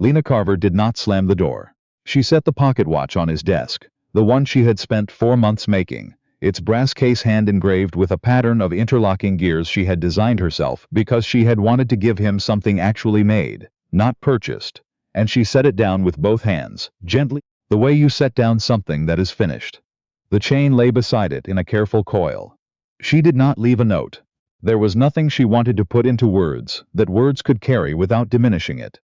Lena Carver did not slam the door. She set the pocket watch on his desk, the one she had spent 4 months making, its brass case hand engraved with a pattern of interlocking gears she had designed herself because she had wanted to give him something actually made, not purchased, and she set it down with both hands, gently, the way you set down something that is finished. The chain lay beside it in a careful coil. She did not leave a note. There was nothing she wanted to put into words that words could carry without diminishing it.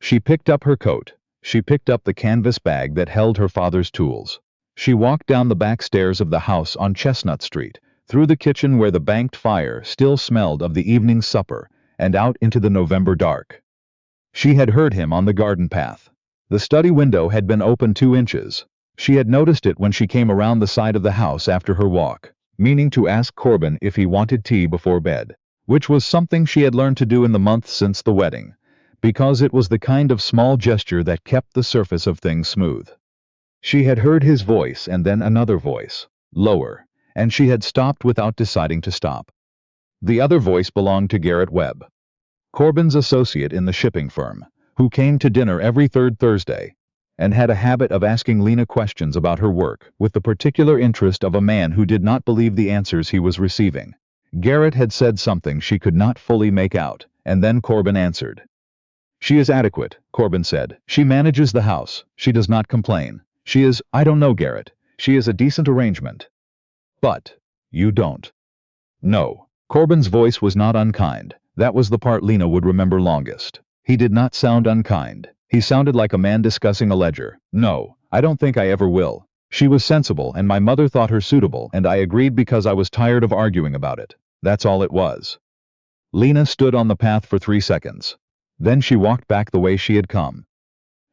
She picked up her coat. She picked up the canvas bag that held her father's tools. She walked down the back stairs of the house on Chestnut Street, through the kitchen where the banked fire still smelled of the evening supper, and out into the November dark. She had heard him on the garden path. The study window had been open 2 inches. She had noticed it when she came around the side of the house after her walk, meaning to ask Corbin if he wanted tea before bed, which was something she had learned to do in the months since the wedding, because it was the kind of small gesture that kept the surface of things smooth. She had heard his voice and then another voice, lower, and she had stopped without deciding to stop. The other voice belonged to Garrett Webb, Corbin's associate in the shipping firm, who came to dinner every 3rd Thursday, and had a habit of asking Lena questions about her work with the particular interest of a man who did not believe the answers he was receiving. Garrett had said something she could not fully make out, and then Corbin answered. "She is adequate," Corbin said. "She manages the house. She does not complain. She is, I don't know, Garrett. She is a decent arrangement." "But you don't." "No." Corbin's voice was not unkind. That was the part Lena would remember longest. He did not sound unkind. He sounded like a man discussing a ledger. "No, I don't think I ever will. She was sensible and my mother thought her suitable and I agreed because I was tired of arguing about it. That's all it was." Lena stood on the path for 3 seconds. Then she walked back the way she had come.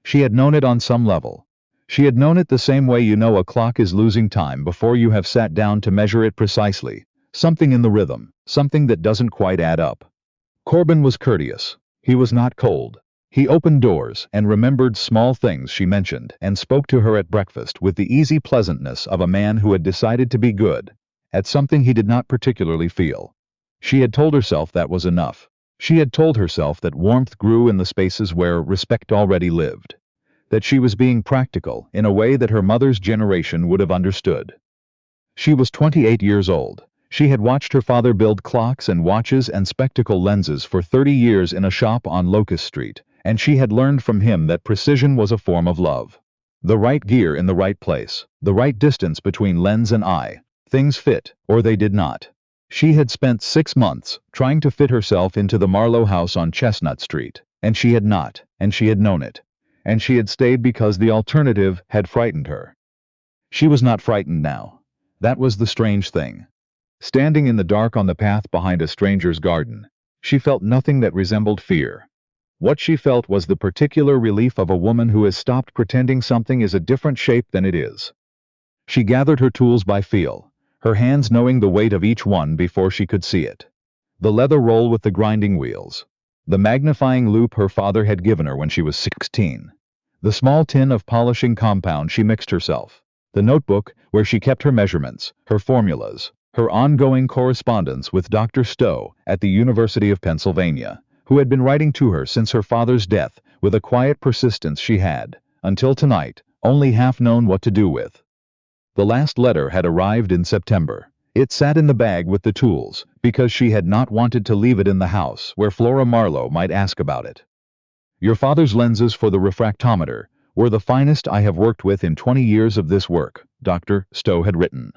She had known it on some level. She had known it the same way you know a clock is losing time before you have sat down to measure it precisely. Something in the rhythm, something that doesn't quite add up. Corbin was courteous. He was not cold. He opened doors and remembered small things she mentioned and spoke to her at breakfast with the easy pleasantness of a man who had decided to be good at something he did not particularly feel. She had told herself that was enough. She had told herself that warmth grew in the spaces where respect already lived, that she was being practical in a way that her mother's generation would have understood. She was 28 years old. She had watched her father build clocks and watches and spectacle lenses for 30 years in a shop on Locust Street, and she had learned from him that precision was a form of love. The right gear in the right place, the right distance between lens and eye. Things fit, or they did not. She had spent 6 months trying to fit herself into the Marlowe house on Chestnut Street, and she had not, and she had known it, and she had stayed because the alternative had frightened her. She was not frightened now. That was the strange thing. Standing in the dark on the path behind a stranger's garden, she felt nothing that resembled fear. What she felt was the particular relief of a woman who has stopped pretending something is a different shape than it is. She gathered her tools by feel, her hands knowing the weight of each one before she could see it. The leather roll with the grinding wheels. The magnifying loupe her father had given her when she was 16. The small tin of polishing compound she mixed herself. The notebook where she kept her measurements, her formulas, her ongoing correspondence with Dr. Stowe at the University of Pennsylvania, who had been writing to her since her father's death with a quiet persistence she had, until tonight, only half known what to do with. The last letter had arrived in September. It sat in the bag with the tools, because she had not wanted to leave it in the house where Flora Marlowe might ask about it. "Your father's lenses for the refractometer were the finest I have worked with in 20 years of this work," Dr. Stowe had written.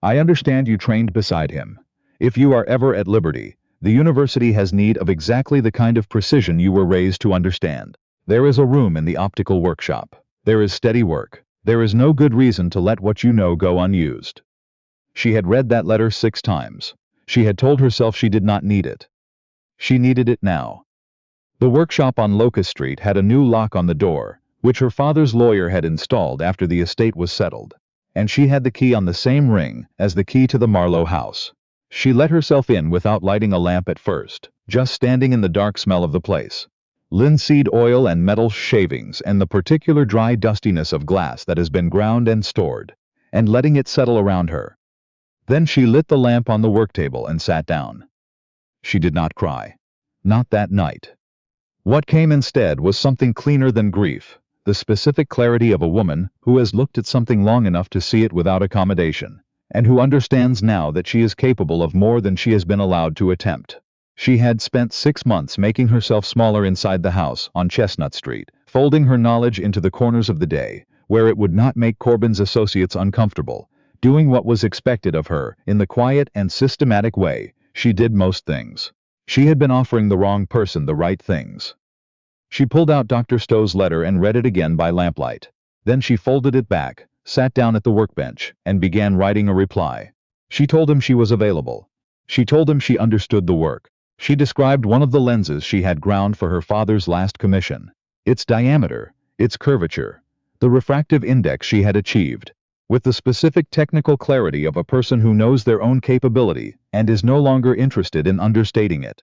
"I understand you trained beside him. If you are ever at liberty, the university has need of exactly the kind of precision you were raised to understand. There is a room in the optical workshop. There is steady work. There is no good reason to let what you know go unused." She had read that letter 6 times. She had told herself she did not need it. She needed it now. The workshop on Locust Street had a new lock on the door, which her father's lawyer had installed after the estate was settled, and she had the key on the same ring as the key to the Marlowe house. She let herself in without lighting a lamp at first, just standing in the dark smell of the place. Linseed oil and metal shavings and the particular dry dustiness of glass that has been ground and stored, and letting it settle around her. Then she lit the lamp on the work table and sat down. She did not cry. Not that night. What came instead was something cleaner than grief, the specific clarity of a woman who has looked at something long enough to see it without accommodation, and who understands now that she is capable of more than she has been allowed to attempt. She had spent 6 months making herself smaller inside the house on Chestnut Street, folding her knowledge into the corners of the day, where it would not make Corbin's associates uncomfortable, doing what was expected of her in the quiet and systematic way she did most things. She had been offering the wrong person the right things. She pulled out Dr. Stowe's letter and read it again by lamplight. Then she folded it back, sat down at the workbench, and began writing a reply. She told him she was available. She told him she understood the work. She described one of the lenses she had ground for her father's last commission, its diameter, its curvature, the refractive index she had achieved, with the specific technical clarity of a person who knows their own capability and is no longer interested in understating it.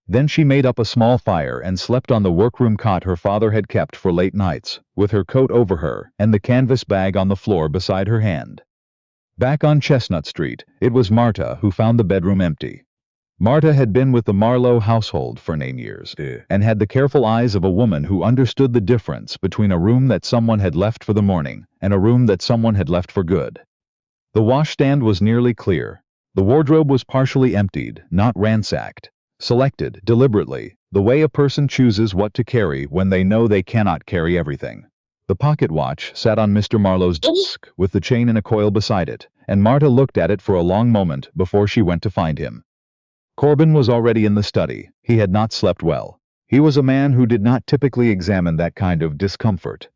Then she made up a small fire and slept on the workroom cot her father had kept for late nights, with her coat over her and the canvas bag on the floor beside her hand. Back on Chestnut Street, it was Marta who found the bedroom empty. Marta had been with the Marlowe household for 9 years, and had the careful eyes of a woman who understood the difference between a room that someone had left for the morning and a room that someone had left for good. The washstand was nearly clear. The wardrobe was partially emptied, not ransacked. Selected, deliberately, the way a person chooses what to carry when they know they cannot carry everything. The pocket watch sat on Mr. Marlowe's desk, with the chain in a coil beside it, and Marta looked at it for a long moment before she went to find him. Corbin was already in the study. He had not slept well. He was a man who did not typically examine that kind of discomfort.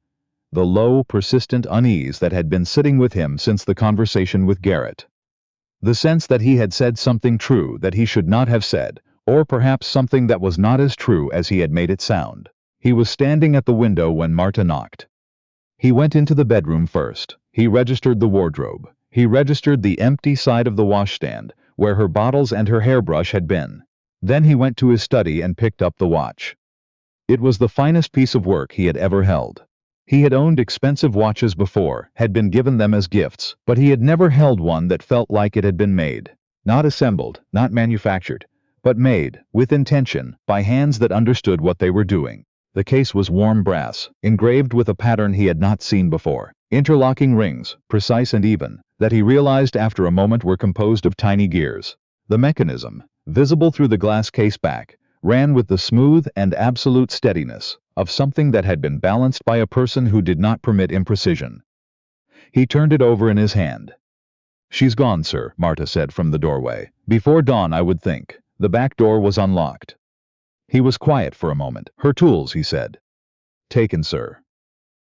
The low, persistent unease that had been sitting with him since the conversation with Garrett. The sense that he had said something true that he should not have said, or perhaps something that was not as true as he had made it sound. He was standing at the window when Marta knocked. He went into the bedroom first. He registered the wardrobe. He registered the empty side of the washstand, where her bottles and her hairbrush had been. Then he went to his study and picked up the watch. It was the finest piece of work he had ever held. He had owned expensive watches before, had been given them as gifts, but he had never held one that felt like it had been made. Not assembled, not manufactured, but made, with intention, by hands that understood what they were doing. The case was warm brass, engraved with a pattern he had not seen before. Interlocking rings, precise and even, that he realized after a moment were composed of tiny gears. The mechanism, visible through the glass case back, ran with the smooth and absolute steadiness of something that had been balanced by a person who did not permit imprecision. He turned it over in his hand. "She's gone, sir," Marta said from the doorway. "Before dawn, I would think." The back door was unlocked. He was quiet for a moment. "Her tools," he said. "Taken, sir."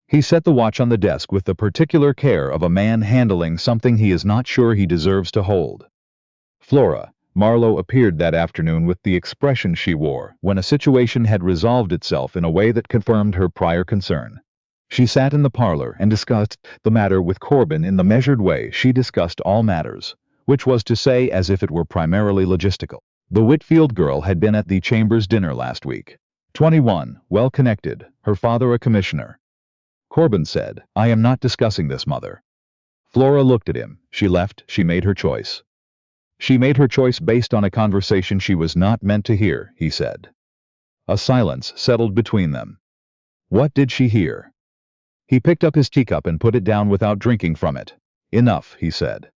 He set the watch on the desk with the particular care of a man handling something he is not sure he deserves to hold. Flora Marlowe appeared that afternoon with the expression she wore when a situation had resolved itself in a way that confirmed her prior concern. She sat in the parlor and discussed the matter with Corbin in the measured way she discussed all matters, which was to say as if it were primarily logistical. The Whitfield girl had been at the Chambers dinner last week. 21, well-connected, her father a commissioner. Corbin said, "I am not discussing this, Mother." Flora looked at him. She left. She made her choice. She made her choice based on a conversation she was not meant to hear, he said. A silence settled between them. What did she hear? He picked up his teacup and put it down without drinking from it. "Enough," he said.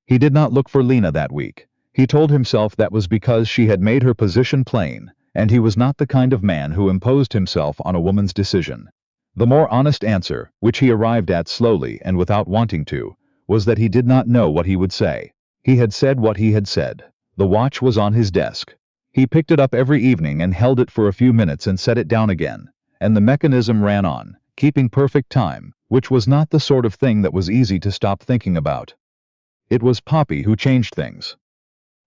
He did not look for Lena that week. He told himself that was because she had made her position plain, and he was not the kind of man who imposed himself on a woman's decision. The more honest answer, which he arrived at slowly and without wanting to, was that he did not know what he would say. He had said what he had said. The watch was on his desk. He picked it up every evening and held it for a few minutes and set it down again, and the mechanism ran on, keeping perfect time, which was not the sort of thing that was easy to stop thinking about. It was Poppy who changed things.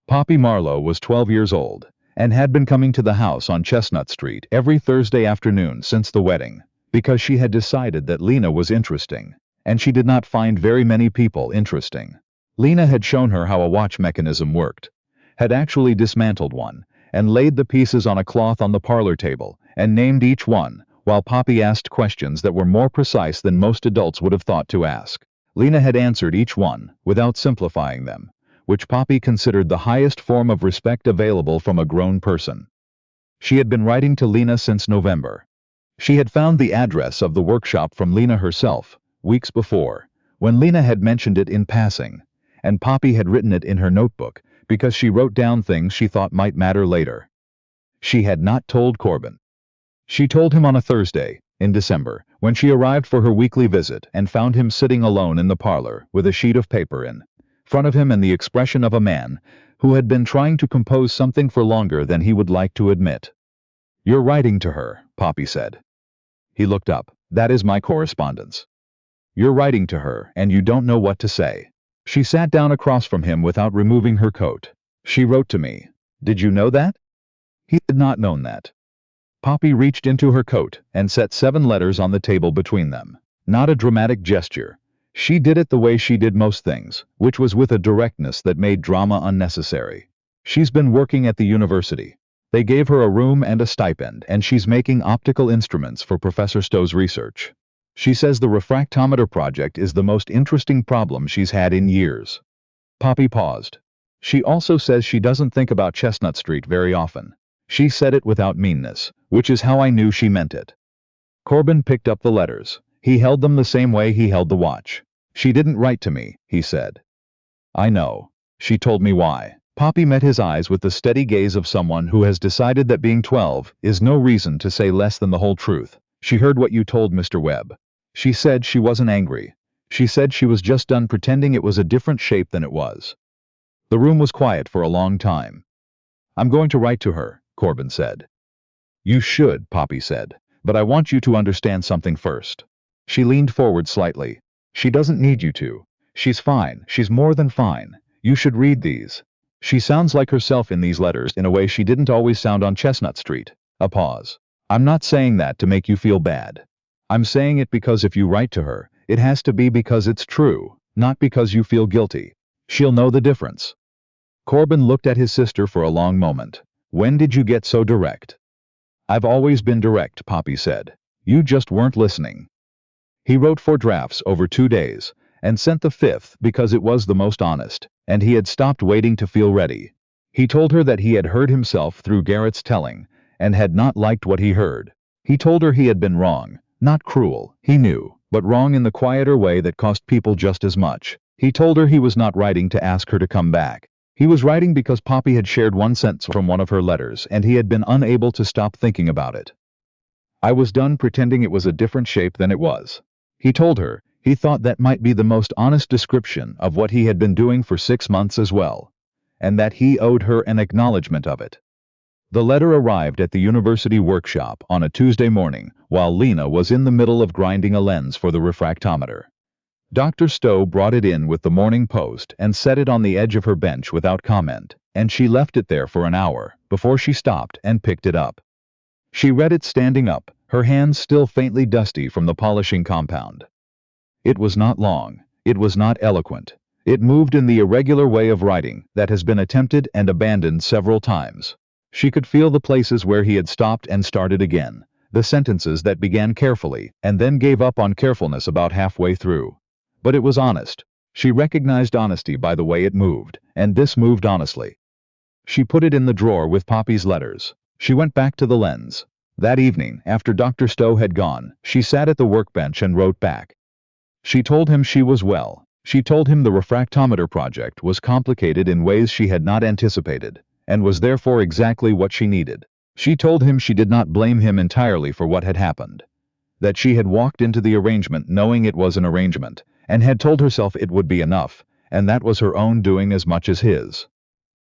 Poppy Marlowe was 12 years old, and had been coming to the house on Chestnut Street every Thursday afternoon since the wedding, because she had decided that Lena was interesting, and she did not find very many people interesting. Lena had shown her how a watch mechanism worked, had actually dismantled one, and laid the pieces on a cloth on the parlor table, and named each one, while Poppy asked questions that were more precise than most adults would have thought to ask. Lena had answered each one, without simplifying them, which Poppy considered the highest form of respect available from a grown person. She had been writing to Lena since November. She had found the address of the workshop from Lena herself, weeks before, when Lena had mentioned it in passing, and Poppy had written it in her notebook because she wrote down things she thought might matter later. She had not told Corbin. She told him on a Thursday, in December, when she arrived for her weekly visit and found him sitting alone in the parlor with a sheet of paper in front of him and the expression of a man who had been trying to compose something for longer than he would like to admit. "You're writing to her," Poppy said. He looked up. "That is my correspondence." "You're writing to her, and you don't know what to say." She sat down across from him without removing her coat. "She wrote to me. Did you know that?" He had not known that. Poppy reached into her coat and set 7 letters on the table between them. Not a dramatic gesture. She did it the way she did most things, which was with a directness that made drama unnecessary. "She's been working at the university. They gave her a room and a stipend, and she's making optical instruments for Professor Stowe's research. She says the refractometer project is the most interesting problem she's had in years." Poppy paused. "She also says she doesn't think about Chestnut Street very often." She said it without meanness, which is how I knew she meant it. Corbin picked up the letters. He held them the same way he held the watch. "She didn't write to me," he said. "I know. She told me why." Poppy met his eyes with the steady gaze of someone who has decided that being 12 is no reason to say less than the whole truth. "She heard what you told Mr. Webb. She said she wasn't angry. She said she was just done pretending it was a different shape than it was." The room was quiet for a long time. "I'm going to write to her," Corbin said. "You should," Poppy said, "but I want you to understand something first." She leaned forward slightly. "She doesn't need you to. She's fine. She's more than fine. You should read these. She sounds like herself in these letters in a way she didn't always sound on Chestnut Street." A pause. "I'm not saying that to make you feel bad. I'm saying it because if you write to her, it has to be because it's true, not because you feel guilty. She'll know the difference." Corbin looked at his sister for a long moment. "When did you get so direct?" "I've always been direct," Poppy said. "You just weren't listening." He wrote 4 drafts over 2 days, and sent the 5th because it was the most honest, and he had stopped waiting to feel ready. He told her that he had heard himself through Garrett's telling, and had not liked what he heard. He told her he had been wrong, not cruel, he knew, but wrong in the quieter way that cost people just as much. He told her he was not writing to ask her to come back. He was writing because Poppy had shared one sentence from one of her letters and he had been unable to stop thinking about it. "I was done pretending it was a different shape than it was." He told her he thought that might be the most honest description of what he had been doing for 6 months as well, and that he owed her an acknowledgement of it. The letter arrived at the university workshop on a Tuesday morning while Lena was in the middle of grinding a lens for the refractometer. Dr. Stowe brought it in with the Morning Post and set it on the edge of her bench without comment, and she left it there for an hour before she stopped and picked it up. She read it standing up, her hands still faintly dusty from the polishing compound. It was not long. It was not eloquent. It moved in the irregular way of writing that has been attempted and abandoned several times. She could feel the places where he had stopped and started again, the sentences that began carefully and then gave up on carefulness about halfway through. But it was honest. She recognized honesty by the way it moved, and this moved honestly. She put it in the drawer with Poppy's letters. She went back to the lens. That evening, after Dr. Stowe had gone, she sat at the workbench and wrote back. She told him she was well. She told him the refractometer project was complicated in ways she had not anticipated, and was therefore exactly what she needed. She told him she did not blame him entirely for what had happened, that she had walked into the arrangement knowing it was an arrangement, and had told herself it would be enough, and that was her own doing as much as his.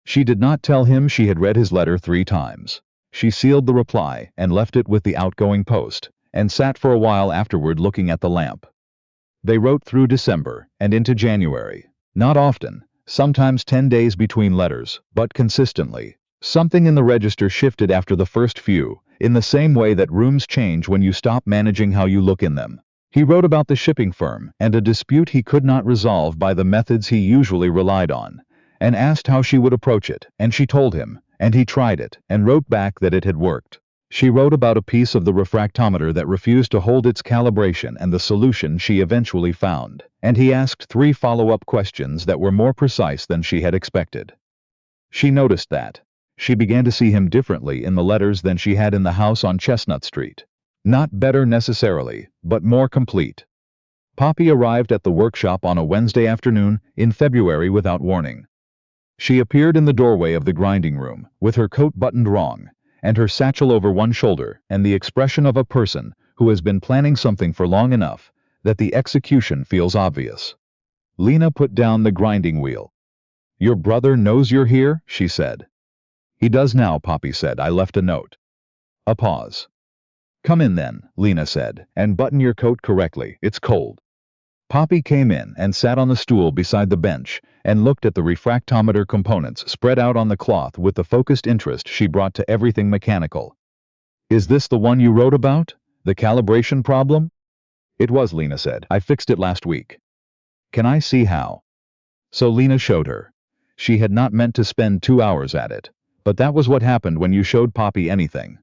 She did not tell him she had read his letter 3 times. She sealed the reply and left it with the outgoing post, and sat for a while afterward looking at the lamp. They wrote through December and into January. Not often, sometimes 10 days between letters, but consistently. Something in the register shifted after the first few, in the same way that rooms change when you stop managing how you look in them. He wrote about the shipping firm and a dispute he could not resolve by the methods he usually relied on, and asked how she would approach it, and she told him, and he tried it, and wrote back that it had worked. She wrote about a piece of the refractometer that refused to hold its calibration and the solution she eventually found, and he asked 3 follow-up questions that were more precise than she had expected. She noticed that. She began to see him differently in the letters than she had in the house on Chestnut Street. Not better necessarily, but more complete. Poppy arrived at the workshop on a Wednesday afternoon in February without warning. She appeared in the doorway of the grinding room, with her coat buttoned wrong, and her satchel over one shoulder, and the expression of a person who has been planning something for long enough that the execution feels obvious. Lena put down the grinding wheel. "Your brother knows you're here?" she said. "He does now," Poppy said. "I left a note." A pause. "Come in then," Lena said, "and button your coat correctly. It's cold." Poppy came in and sat on the stool beside the bench and looked at the refractometer components spread out on the cloth with the focused interest she brought to everything mechanical. "Is this the one you wrote about? The calibration problem?" "It was," Lena said. "I fixed it last week." "Can I see how?" So Lena showed her. She had not meant to spend 2 hours at it, but that was what happened when you showed Poppy anything.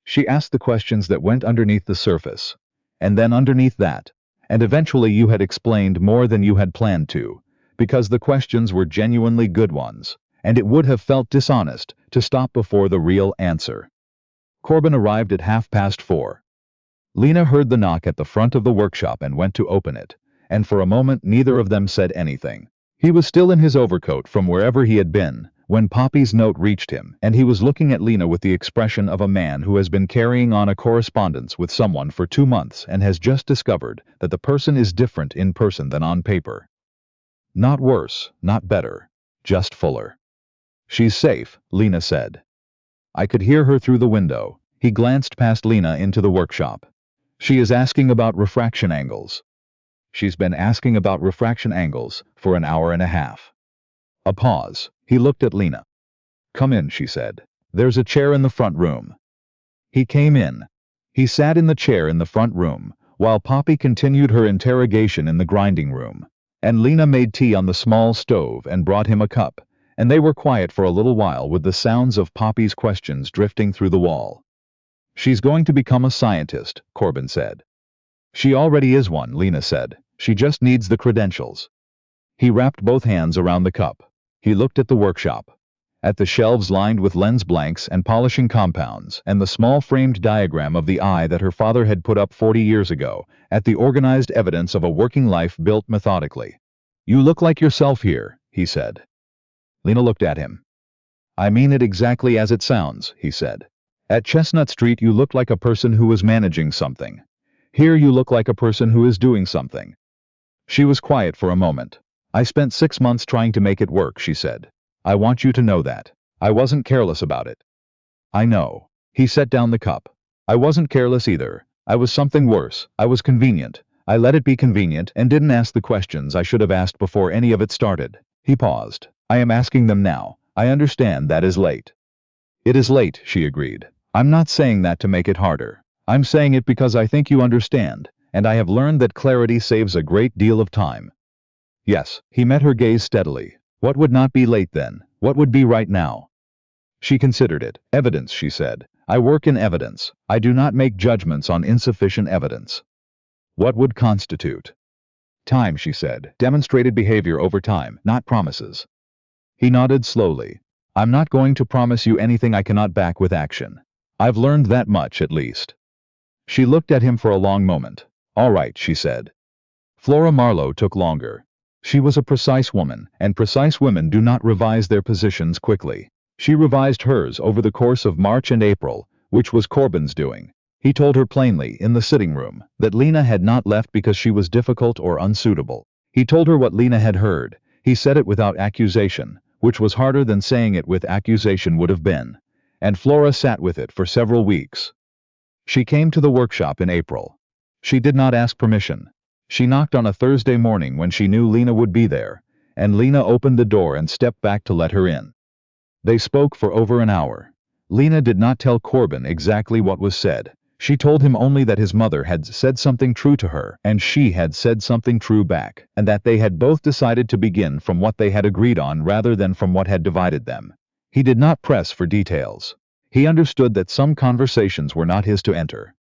She asked the questions that went underneath the surface, and then underneath that, and eventually you had explained more than you had planned to, because the questions were genuinely good ones, and it would have felt dishonest to stop before the real answer. Corbin arrived at 4:30. Lena heard the knock at the front of the workshop and went to open it, and for a moment neither of them said anything. He was still in his overcoat from wherever he had been when Poppy's note reached him, and he was looking at Lena with the expression of a man who has been carrying on a correspondence with someone for 2 months and has just discovered that the person is different in person than on paper. Not worse, not better, just fuller. "She's safe," Lena said. "I could hear her through the window." He glanced past Lena into the workshop. "She is asking about refraction angles." "She's been asking about refraction angles for an hour and a half." A pause. He looked at Lena. "Come in," she said. "There's a chair in the front room." He came in. He sat in the chair in the front room, while Poppy continued her interrogation in the grinding room, and Lena made tea on the small stove and brought him a cup, and they were quiet for a little while with the sounds of Poppy's questions drifting through the wall. "She's going to become a scientist," Corbin said. "She already is one," Lena said. "She just needs the credentials." He wrapped both hands around the cup. He looked at the workshop, at the shelves lined with lens blanks and polishing compounds, and the small framed diagram of the eye that her father had put up 40 years ago, at the organized evidence of a working life built methodically. "You look like yourself here," he said. Lena looked at him. "I mean it exactly as it sounds," he said. "At Chestnut Street you looked like a person who was managing something. Here you look like a person who is doing something." She was quiet for a moment. "I spent 6 months trying to make it work," she said. "I want you to know that. I wasn't careless about it." "I know." He set down the cup. "I wasn't careless either. I was something worse. I was convenient. I let it be convenient and didn't ask the questions I should have asked before any of it started." He paused. "I am asking them now. I understand that is late." "It is late," she agreed. "I'm not saying that to make it harder. I'm saying it because I think you understand, and I have learned that clarity saves a great deal of time." "Yes." He met her gaze steadily. "What would not be late then? What would be right now?" She considered it. "Evidence," she said. "I work in evidence. I do not make judgments on insufficient evidence." "What would constitute?" "Time," she said. "Demonstrated behavior over time, not promises." He nodded slowly. "I'm not going to promise you anything I cannot back with action. I've learned that much, at least." She looked at him for a long moment. "All right," she said. Flora Marlowe took longer. She was a precise woman, and precise women do not revise their positions quickly. She revised hers over the course of March and April, which was Corbin's doing. He told her plainly, in the sitting room, that Lena had not left because she was difficult or unsuitable. He told her what Lena had heard. He said it without accusation, which was harder than saying it with accusation would have been. And Flora sat with it for several weeks. She came to the workshop in April. She did not ask permission. She knocked on a Thursday morning when she knew Lena would be there, and Lena opened the door and stepped back to let her in. They spoke for over an hour. Lena did not tell Corbin exactly what was said. She told him only that his mother had said something true to her, and she had said something true back, and that they had both decided to begin from what they had agreed on rather than from what had divided them. He did not press for details. He understood that some conversations were not his to enter.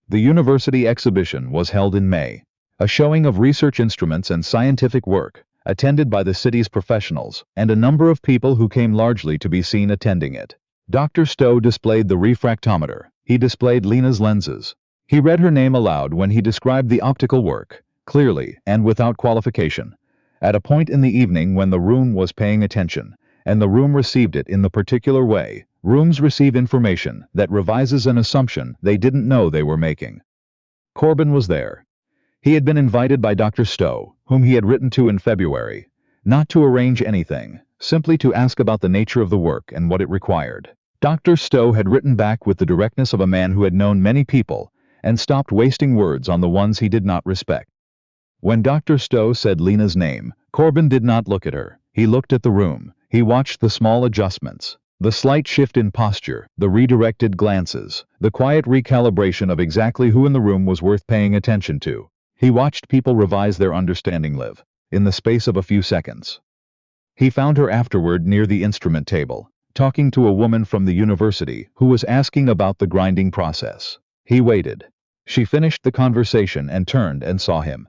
The university exhibition was held in May. A showing of research instruments and scientific work, attended by the city's professionals, and a number of people who came largely to be seen attending it. Dr. Stowe displayed the refractometer. He displayed Lena's lenses. He read her name aloud when he described the optical work, clearly and without qualification, at a point in the evening when the room was paying attention, and the room received it in the particular way rooms receive information that revises an assumption they didn't know they were making. Corbin was there. He had been invited by Dr. Stowe, whom he had written to in February, not to arrange anything, simply to ask about the nature of the work and what it required. Dr. Stowe had written back with the directness of a man who had known many people and stopped wasting words on the ones he did not respect. When Dr. Stowe said Lena's name, Corbin did not look at her. He looked at the room. He watched the small adjustments, the slight shift in posture, the redirected glances, the quiet recalibration of exactly who in the room was worth paying attention to. He watched people revise their understanding live, in the space of a few seconds. He found her afterward near the instrument table, talking to a woman from the university who was asking about the grinding process. He waited. She finished the conversation and turned and saw him.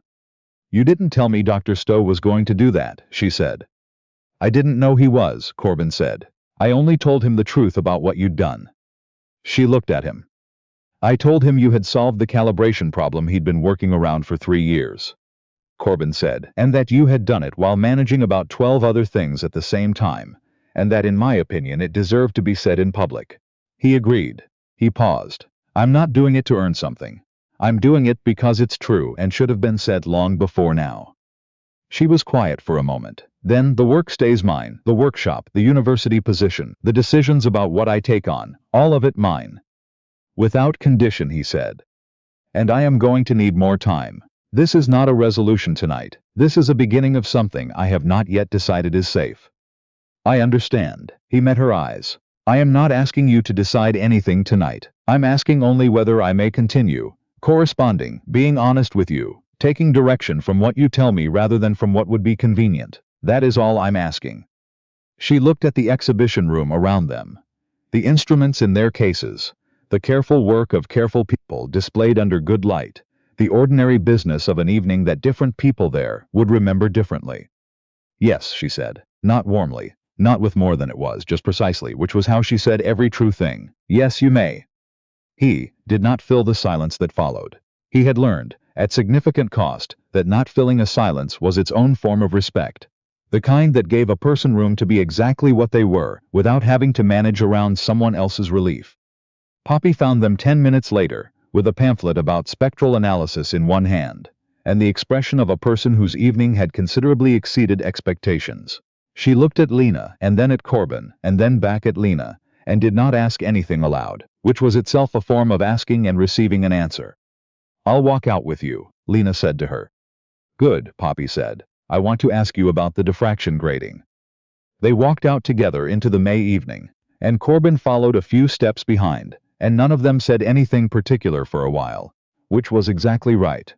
"You didn't tell me Dr. Stowe was going to do that," she said. "I didn't know he was," Corbin said. "I only told him the truth about what you'd done." She looked at him. "I told him you had solved the calibration problem he'd been working around for 3 years," Corbin said, "and that you had done it while managing about 12 other things at the same time, and that in my opinion it deserved to be said in public." He agreed. He paused. "I'm not doing it to earn something. I'm doing it because it's true and should have been said long before now." She was quiet for a moment. "Then the work stays mine, the workshop, the university position, the decisions about what I take on, all of it mine." "Without condition," he said. "And I am going to need more time. This is not a resolution tonight. This is a beginning of something I have not yet decided is safe." "I understand." He met her eyes. "I am not asking you to decide anything tonight. I'm asking only whether I may continue corresponding, being honest with you, taking direction from what you tell me rather than from what would be convenient. That is all I'm asking." She looked at the exhibition room around them. The instruments in their cases, the careful work of careful people displayed under good light, the ordinary business of an evening that different people there would remember differently. "Yes," she said, not warmly, not with more than it was, just precisely, which was how she said every true thing. "Yes, you may." He did not fill the silence that followed. He had learned, at significant cost, that not filling a silence was its own form of respect, the kind that gave a person room to be exactly what they were, without having to manage around someone else's relief. Poppy found them 10 minutes later, with a pamphlet about spectral analysis in one hand, and the expression of a person whose evening had considerably exceeded expectations. She looked at Lena, and then at Corbin, and then back at Lena, and did not ask anything aloud, which was itself a form of asking and receiving an answer. "I'll walk out with you," Lena said to her. "Good," Poppy said. "I want to ask you about the diffraction grating." They walked out together into the May evening, and Corbin followed a few steps behind, and none of them said anything particular for a while, which was exactly right.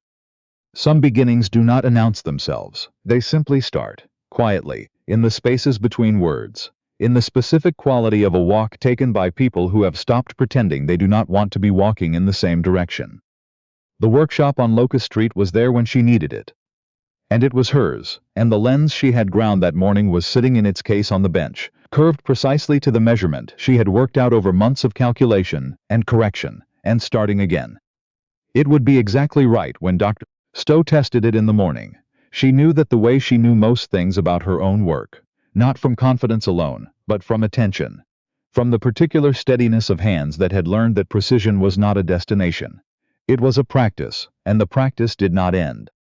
Some beginnings do not announce themselves. They simply start, quietly, in the spaces between words, in the specific quality of a walk taken by people who have stopped pretending they do not want to be walking in the same direction. The workshop on Locust Street was there when she needed it. And it was hers, and the lens she had ground that morning was sitting in its case on the bench, curved precisely to the measurement she had worked out over months of calculation and correction, and starting again. It would be exactly right when Dr. Stowe tested it in the morning. She knew that the way she knew most things about her own work, not from confidence alone, but from attention, from the particular steadiness of hands that had learned that precision was not a destination. It was a practice, and the practice did not end.